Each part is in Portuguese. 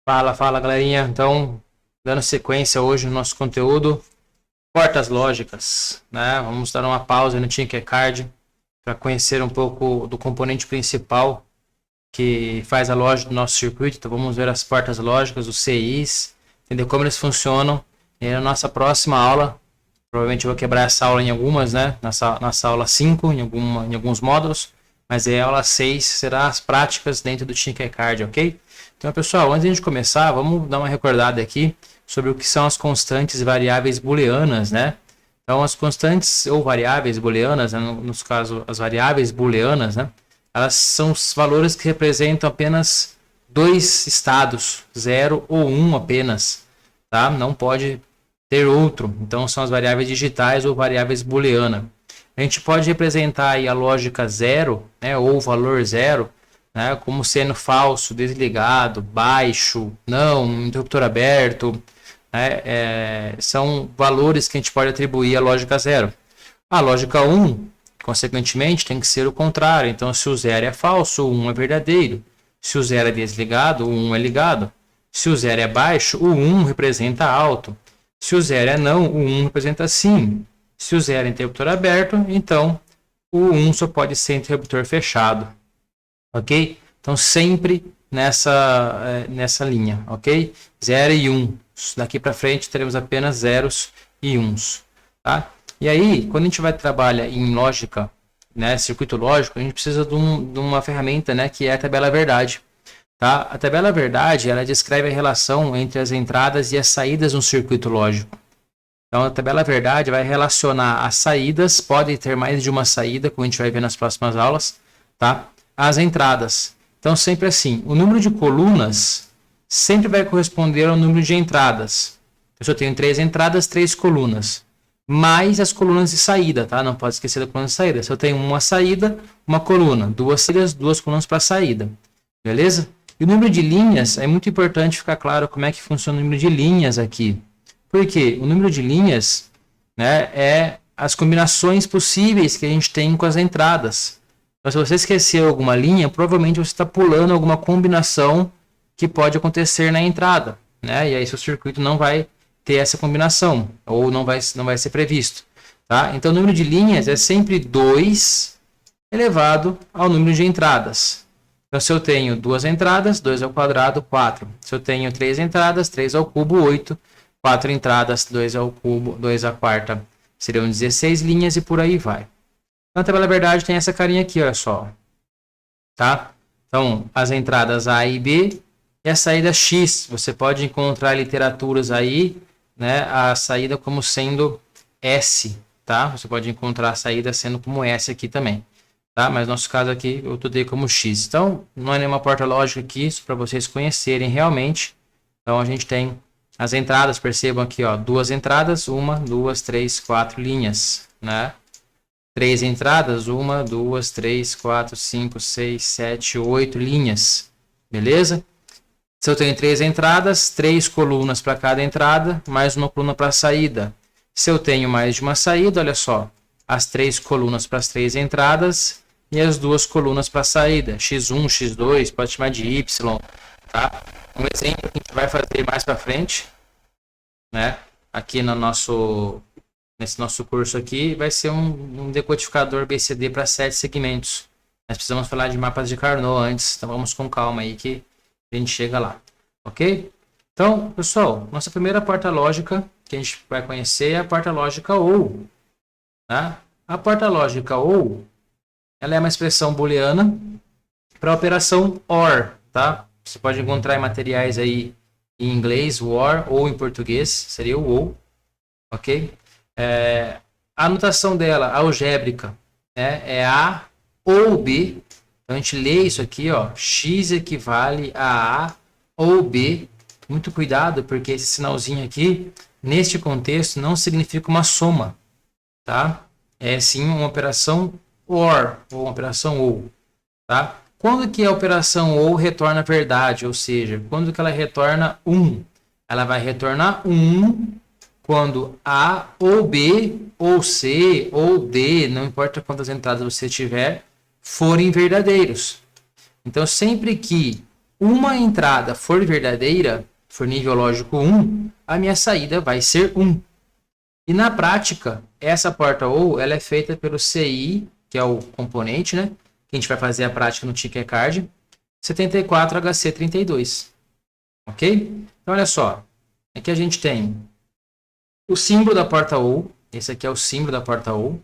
Fala, galerinha. Então, dando sequência hoje no nosso conteúdo, portas lógicas, né? Vamos dar uma pausa no Tinkercad para conhecer um pouco do componente principal que faz a lógica do nosso circuito. Então, vamos ver as portas lógicas, os CIs, entender como eles funcionam. E na nossa próxima aula, provavelmente eu vou quebrar essa aula em algumas, né? Nessa aula 5, em alguns módulos, mas a aula 6 será as práticas dentro do Tinkercad, ok? Então, pessoal, antes de a gente começar, vamos dar uma recordada aqui sobre o que são as constantes e variáveis booleanas, né? Então, as constantes ou variáveis booleanas, né, nos casos, as variáveis booleanas, né? Elas são os valores que representam apenas dois estados, 0 ou 1 apenas, tá? Não pode ter outro. Então, são as variáveis digitais ou variáveis booleana. A gente pode representar aí a lógica 0, né, ou o valor 0, né, como sendo falso, desligado, baixo, não, interruptor aberto, né, são valores que a gente pode atribuir à lógica 0. A lógica 1, consequentemente, tem que ser o contrário. Então, se o 0 é falso, o 1 é verdadeiro. Se o 0 é desligado, o 1 é ligado. Se o 0 é baixo, o 1 representa alto. Se o 0 é não, o 1 representa sim. Se o 0 é interruptor aberto, então o 1 só pode ser interruptor fechado. Ok? Então, sempre nessa linha, ok? 0 e 1. Daqui para frente, teremos apenas zeros e uns. Tá? E aí, quando a gente vai trabalhar em lógica, né, circuito lógico, a gente precisa de uma ferramenta, né, que é a tabela verdade. Tá? A tabela verdade, ela descreve a relação entre as entradas e as saídas de um circuito lógico. Então, a tabela verdade vai relacionar as saídas, pode ter mais de uma saída, como a gente vai ver nas próximas aulas, tá? As entradas. Então, sempre assim, o número de colunas sempre vai corresponder ao número de entradas. Eu só tenho 3 entradas, 3 colunas, mais as colunas de saída, tá? Não pode esquecer da coluna de saída. Se eu tenho uma saída, uma coluna, 2 saídas, 2 colunas para saída, beleza? E o número de linhas, é muito importante ficar claro como é que funciona o número de linhas aqui. Porque o número de linhas, né, é as combinações possíveis que a gente tem com as entradas. Então, se você esquecer alguma linha, provavelmente você está pulando alguma combinação que pode acontecer na entrada, né? E aí seu circuito não vai ter essa combinação, ou não vai ser previsto. Tá? Então, o número de linhas é sempre 2 elevado ao número de entradas. Então, se eu tenho 2 entradas, 2 ao quadrado, 4. Se eu tenho 3 entradas, 3 ao cubo, 8. 4 entradas, 2 ao cubo, 2 à quarta, seriam 16 linhas e por aí vai. Na tabela verdade tem essa carinha aqui, olha só. Tá? Então, as entradas A e B e a saída X. Você pode encontrar literaturas aí, né, a saída como sendo S, tá? Você pode encontrar a saída sendo como S aqui também, tá? Mas no nosso caso aqui eu estudei como X. Então, não é nenhuma porta lógica aqui, isso para vocês conhecerem realmente. Então, a gente tem as entradas, percebam aqui, ó, 2 entradas, 1, 2, 3, 4 linhas, né? 3 entradas, 1, 2, 3, 4, 5, 6, 7, 8 linhas, beleza? Se eu tenho 3 entradas, 3 colunas para cada entrada, mais uma coluna para a saída. Se eu tenho mais de uma saída, olha só, as 3 colunas para as 3 entradas e as 2 colunas para a saída. X1, X2, pode chamar de Y, tá? Um exemplo que a gente vai fazer mais para frente, né? Aqui nesse nosso curso aqui, vai ser um decodificador BCD para 7 segmentos. Nós precisamos falar de mapas de Carnot antes, então vamos com calma aí que a gente chega lá, ok? Então, pessoal, nossa primeira porta lógica que a gente vai conhecer é a porta lógica OU. Tá? A porta lógica OU, ela é uma expressão booleana para a operação OR, tá? Você pode encontrar em materiais aí em inglês, o OR, ou em português, seria o OU, ok? A anotação dela, algébrica, né, é A ou B. Então, a gente lê isso aqui, ó, X equivale a A ou B. Muito cuidado, porque esse sinalzinho aqui, neste contexto, não significa uma soma, tá? É sim uma operação OR, ou uma operação OU, tá? Quando que a operação OU retorna verdade? Ou seja, quando que ela retorna 1? Ela vai retornar 1 quando A ou B, ou C, ou D, não importa quantas entradas você tiver, forem verdadeiros. Então, sempre que uma entrada for verdadeira, for nível lógico 1, a minha saída vai ser 1. E na prática, essa porta OU ela é feita pelo CI, que é o componente, né? Que a gente vai fazer a prática no Tinkercad, 74HC32. Ok? Então, olha só. Aqui a gente tem o símbolo da porta OU. Esse aqui é o símbolo da porta OU.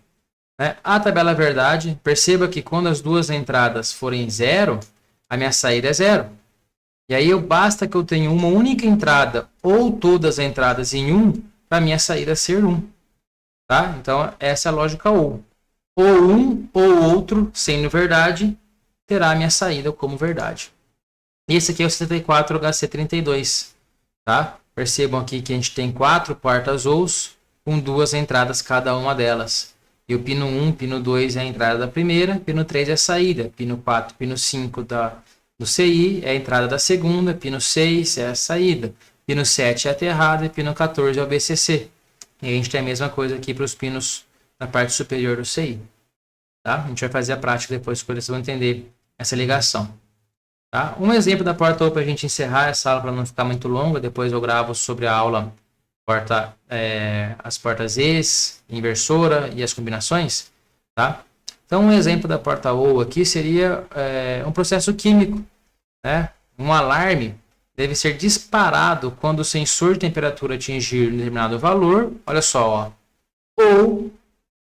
Né? A tabela verdade. Perceba que quando as duas entradas forem 0, a minha saída é 0. E aí basta que eu tenha uma única entrada ou todas as entradas em 1 para a minha saída ser 1. Tá? Então, essa é a lógica OU. Ou um ou outro, sendo verdade, terá a minha saída como verdade. Esse aqui é o 74HC32. Tá? Percebam aqui que a gente tem 4 portas OUs com 2 entradas cada uma delas. E o pino 1, pino 2 é a entrada da primeira, pino 3 é a saída, pino 4, pino 5 do CI é a entrada da segunda, pino 6 é a saída, pino 7 é a aterrada e pino 14 é o BCC. E a gente tem a mesma coisa aqui para os pinos na parte superior do CI. Tá? A gente vai fazer a prática depois, que vocês vão entender essa ligação. Tá? Um exemplo da porta OU para a gente encerrar essa aula para não ficar muito longa, depois eu gravo sobre a aula as portas ES, inversora e as combinações. Tá? Então, um exemplo da porta OU aqui seria um processo químico. Né? Um alarme deve ser disparado quando o sensor de temperatura atingir um determinado valor. Olha só, ó, ou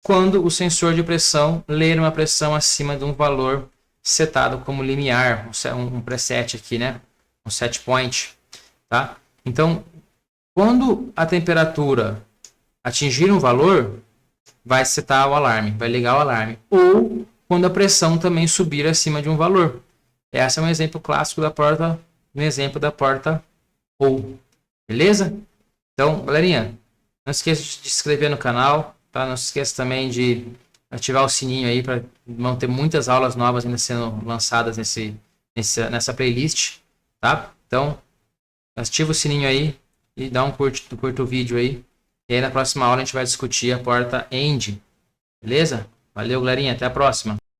quando o sensor de pressão ler uma pressão acima de um valor setado como limiar, um preset aqui, né? Um set point. Tá? Então, quando a temperatura atingir um valor, vai setar o alarme, vai ligar o alarme. Ou quando a pressão também subir acima de um valor. Esse é um exemplo clássico da porta, OU. Beleza? Então, galerinha, não se esqueça de se inscrever no canal, tá? Não se esqueça também de ativar o sininho aí para vão ter muitas aulas novas ainda sendo lançadas nessa playlist, tá? Então, ativa o sininho aí e dá um curto o vídeo aí. E aí na próxima aula a gente vai discutir a porta AND. Beleza? Valeu, galerinha. Até a próxima.